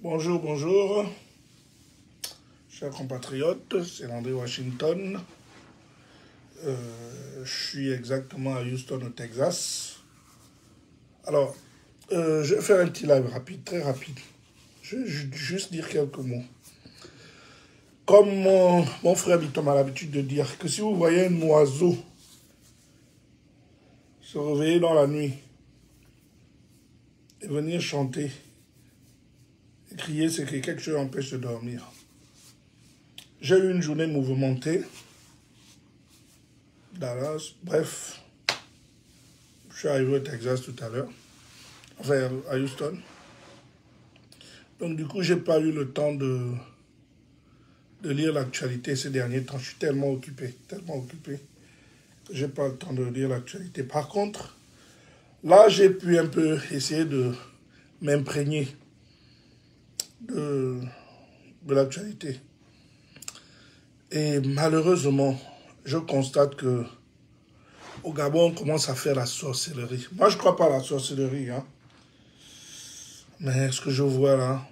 Bonjour, bonjour, chers compatriotes, c'est Landry Washington. Je suis exactement à Houston, au Texas. Alors, je vais faire un petit live rapide, très rapide. Je vais juste dire quelques mots. Comme mon frère Bitom a l'habitude de dire, que si vous voyez un oiseau se réveiller dans la nuit et venir chanter, et crier, c'est que quelque chose empêche de dormir. J'ai eu une journée mouvementée. Dallas, bref. Je suis arrivé au Texas tout à l'heure. Enfin, à Houston. Donc, du coup, j'ai pas eu le temps de lire l'actualité ces derniers temps. Je suis tellement occupé, que j'ai pas le temps de lire l'actualité. Par contre, là, j'ai pu un peu essayer de m'imprégner de l'actualité. Et malheureusement, je constate que au Gabon, on commence à faire la sorcellerie. Moi, je ne crois pas à la sorcellerie, hein. Mais ce que je vois là,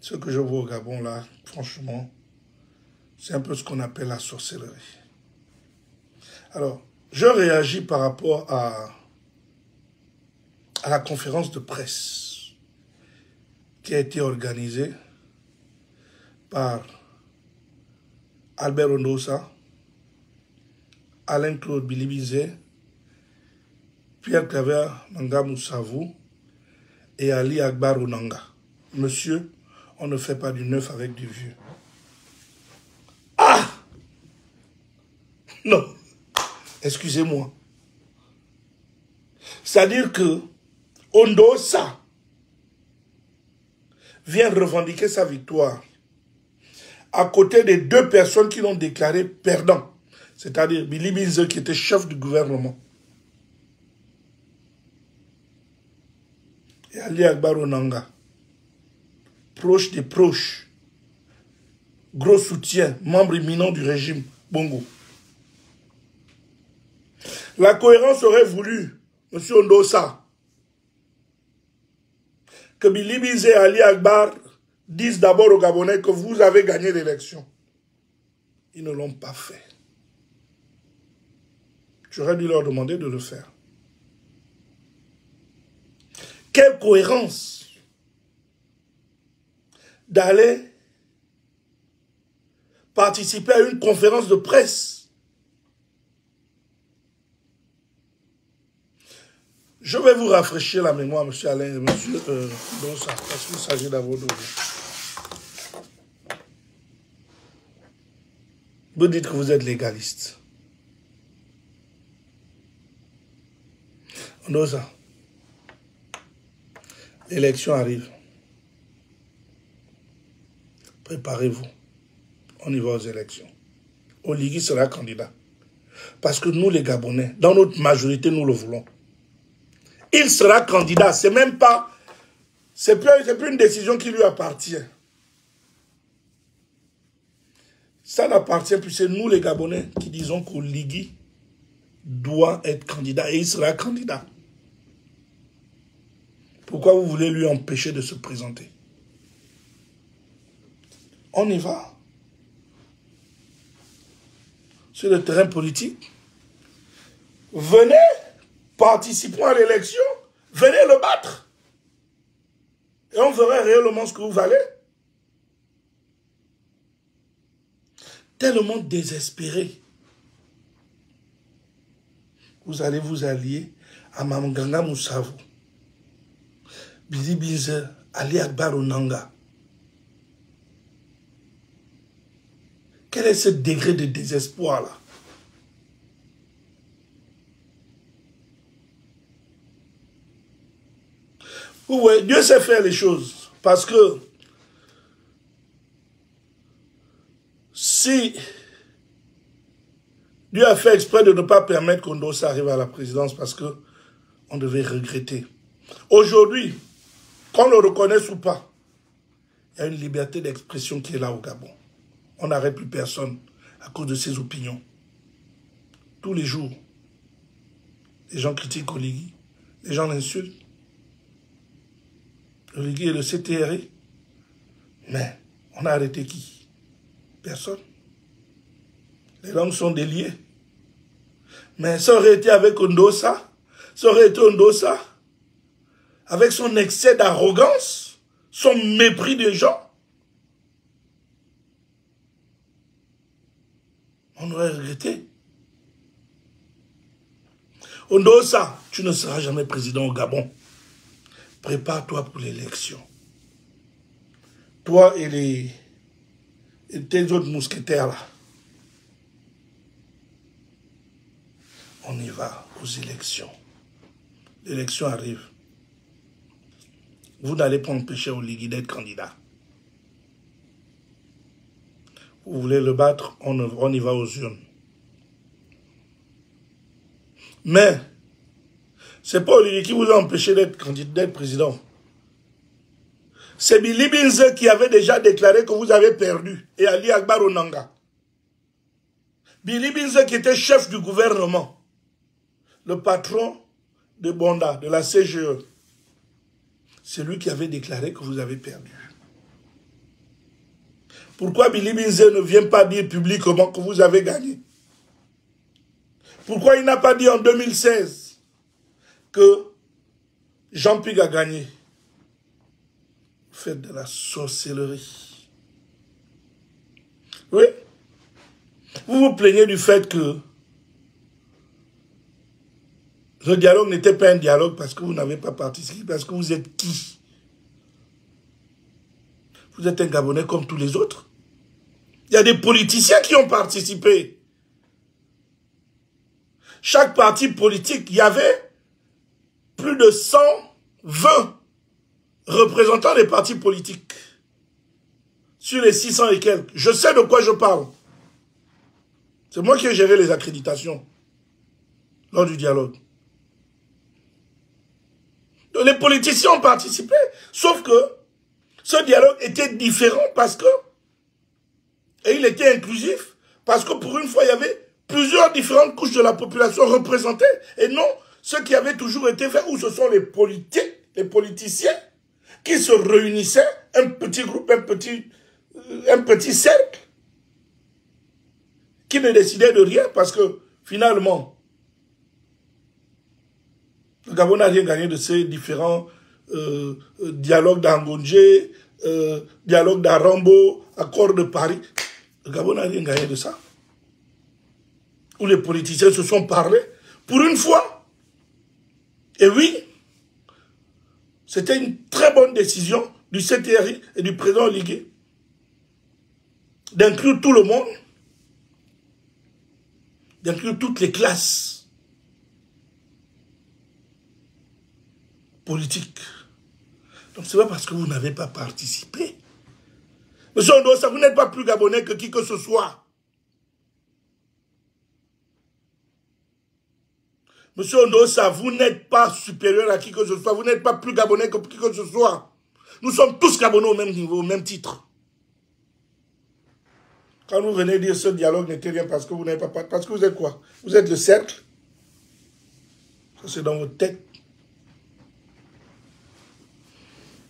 ce que je vois au Gabon là, franchement, c'est un peu ce qu'on appelle la sorcellerie. Alors, je réagis par rapport à la conférence de presse qui a été organisée par Albert Ondosa, Alain-Claude Bilibizé, Pierre-Claver Nangamoussavou et Ali Akbar Onanga. Monsieur, on ne fait pas du neuf avec du vieux. Ah! Non, excusez-moi. C'est-à-dire que Ondosa vient revendiquer sa victoire à côté des deux personnes qui l'ont déclaré perdant, c'est-à-dire Bilibizé qui était chef du gouvernement et Ali Akbar Onanga, proche des proches, gros soutien, membre éminent du régime Bongo. La cohérence aurait voulu, M. Ondosa, que Bilibizé et Ali Akbar disent d'abord aux Gabonais que vous avez gagné l'élection. Ils ne l'ont pas fait. J'aurais dû leur demander de le faire. Quelle cohérence d'aller participer à une conférence de presse. Je vais vous rafraîchir la mémoire, M. Alain et M. Donsa, parce qu'il s'agit d'avoir d'autres. Vous dites que vous êtes légaliste. Donsa, l'élection arrive. Préparez-vous. On y va aux élections. Oligui sera candidat. Parce que nous, les Gabonais, dans notre majorité, nous le voulons. Il sera candidat. C'est même pas... C'est plus une décision qui lui appartient. Ça n'appartient plus. C'est nous, les Gabonais, qui disons qu'Oligui doit être candidat. Et il sera candidat. Pourquoi vous voulez lui empêcher de se présenter? On y va. Sur le terrain politique. Venez, participons à l'élection. Venez le battre. Et on verra réellement ce que vous valez. Tellement désespéré. Vous allez vous allier à Mamanganga Moussavou, Bilibizé, Ali Akbar Onanga. Quel est ce degré de désespoir-là? Vous voyez, Dieu sait faire les choses. Parce que si Dieu a fait exprès de ne pas permettre qu'Ondosa arrive à la présidence parce qu'on devait regretter. Aujourd'hui, qu'on le reconnaisse ou pas, il y a une liberté d'expression qui est là au Gabon. On n'arrête plus personne à cause de ses opinions. Tous les jours, les gens critiquent Oligui, les gens l'insultent. Le Ligui et le CTRI. Mais on a arrêté qui? Personne. Les langues sont déliées. Mais ça aurait été avec Ondosa. Ça aurait été Ondosa. Avec son excès d'arrogance, son mépris des gens. On aurait regretté. Ondosa, tu ne seras jamais président au Gabon. Prépare-toi pour l'élection. Toi et tes autres mousquetaires là. On y va aux élections. L'élection arrive. Vous n'allez pas empêcher Oligui d'être candidat. Vous voulez le battre, on y va aux urnes. Mais, c'est pas Oligui qui vous a empêché d'être candidat, d'être président. C'est Billy Binze qui avait déjà déclaré que vous avez perdu. Et Ali Akbar Onanga. Billy Binze qui était chef du gouvernement. Le patron de Bonda, de la CGE. C'est lui qui avait déclaré que vous avez perdu. Pourquoi Billy Binze ne vient pas dire publiquement que vous avez gagné? Pourquoi il n'a pas dit en 2016 que Jean Ping a gagné? Vous faites de la sorcellerie. Oui. Vous vous plaignez du fait que le dialogue n'était pas un dialogue parce que vous n'avez pas participé, parce que vous êtes qui? Vous êtes un Gabonais comme tous les autres. Il y a des politiciens qui ont participé. Chaque parti politique, il y avait plus de 120 représentants des partis politiques. Sur les 600 et quelques. Je sais de quoi je parle. C'est moi qui ai géré les accréditations lors du dialogue. Donc les politiciens ont participé, sauf que ce dialogue était différent parce que, et il était inclusif, parce que pour une fois, il y avait plusieurs différentes couches de la population représentées, et non ceux qui avaient toujours été faits, où ce sont les politiques, les politiciens, qui se réunissaient, un petit groupe, un petit cercle, qui ne décidait de rien, parce que finalement, le Gabon n'a rien gagné de ces différents dialogues d'Angondjé, dialogue d'Arambo, accord de Paris. Le Gabon n'a rien gagné de ça. Où les politiciens se sont parlé. Pour une fois. Et oui, c'était une très bonne décision du CTRI et du président Oligui d'inclure tout le monde, d'inclure toutes les classes politique. Donc c'est pas parce que vous n'avez pas participé. Monsieur Ondosa, vous n'êtes pas plus Gabonais que qui que ce soit. Monsieur Ondosa, vous n'êtes pas supérieur à qui que ce soit. Vous n'êtes pas plus Gabonais que qui que ce soit. Nous sommes tous Gabonais au même niveau, au même titre. Quand vous venez dire ce dialogue n'était rien parce que vous n'avez pas... Parce que vous êtes quoi? Vous êtes le cercle. Ça c'est dans votre tête.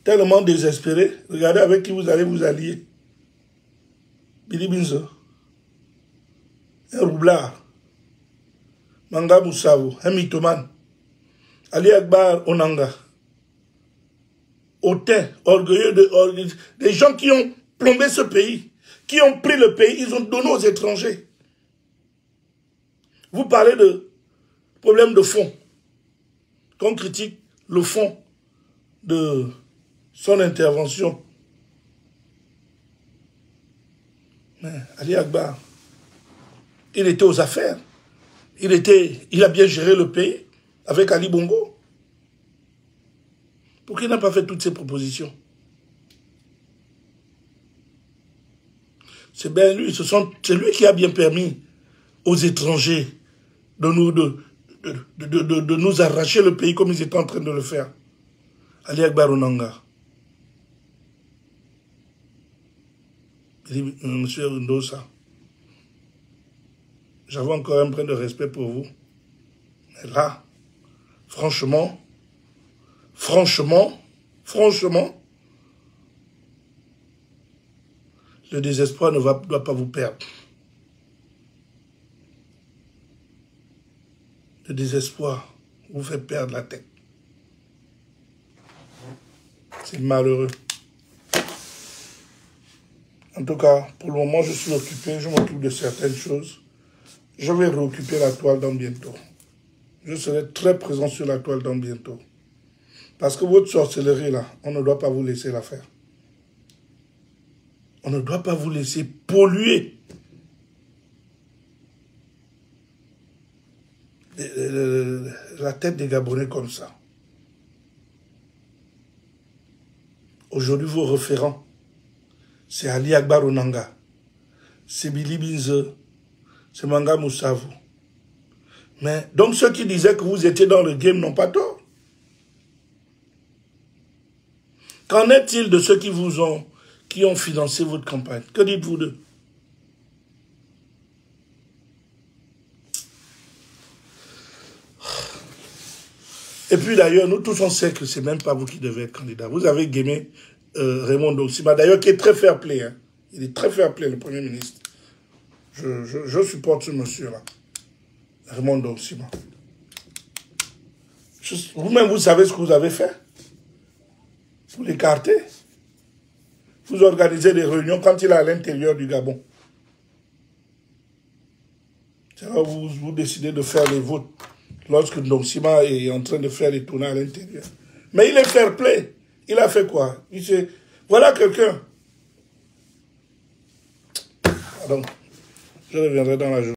Tellement désespéré, regardez avec qui vous allez vous allier. Billy Binze, un roublard, Manga Moussavo, un mythomane, Ali Akbar Onanga, hautain, orgueilleux, des gens qui ont plombé ce pays, qui ont pris le pays, ils ont donné aux étrangers. Vous parlez de problème de fond, qu'on critique le fond de son intervention. Mais Ali Akbar, il était aux affaires. Il a bien géré le pays avec Ali Bongo. Pourquoi il n'a pas fait toutes ces propositions? C'est bien lui, c'est lui qui a bien permis aux étrangers de nous arracher le pays comme ils étaient en train de le faire. Ali Akbar Onanga. Monsieur Ondosa, j'avais encore un brin de respect pour vous. Mais là, franchement, franchement, le désespoir ne doit pas vous perdre. Le désespoir vous fait perdre la tête. C'est malheureux. En tout cas, pour le moment, je suis occupé, je m'occupe de certaines choses. Je vais réoccuper la toile dans bientôt. Je serai très présent sur la toile dans bientôt. Parce que votre sorcellerie, là, on ne doit pas vous laisser la faire. On ne doit pas vous laisser polluer la tête des Gabonais comme ça. Aujourd'hui, vos référents, c'est Ali Akbar Onanga, c'est Billy Binze, c'est Manga Moussavu. Mais donc ceux qui disaient que vous étiez dans le game n'ont pas tort. Qu'en est-il de ceux qui ont financé votre campagne? Que dites-vous d'eux? Et puis d'ailleurs, nous tous on sait que c'est même pas vous qui devez être candidat. Vous avez gamé Raymond Doxima, d'ailleurs qui est très fair-play. Hein. Il est très fair-play, le Premier ministre. Je supporte ce monsieur-là. Raymond Doxima. Vous-même, vous savez ce que vous avez fait? Vous l'écartez. Vous organisez des réunions quand il est à l'intérieur du Gabon. C'est là où vous décidez de faire les votes. Lorsque Doxima est en train de faire les tournées à l'intérieur. Mais il est fair-play. Il a fait quoi? Il sait, voilà quelqu'un. Pardon. Je reviendrai dans la journée.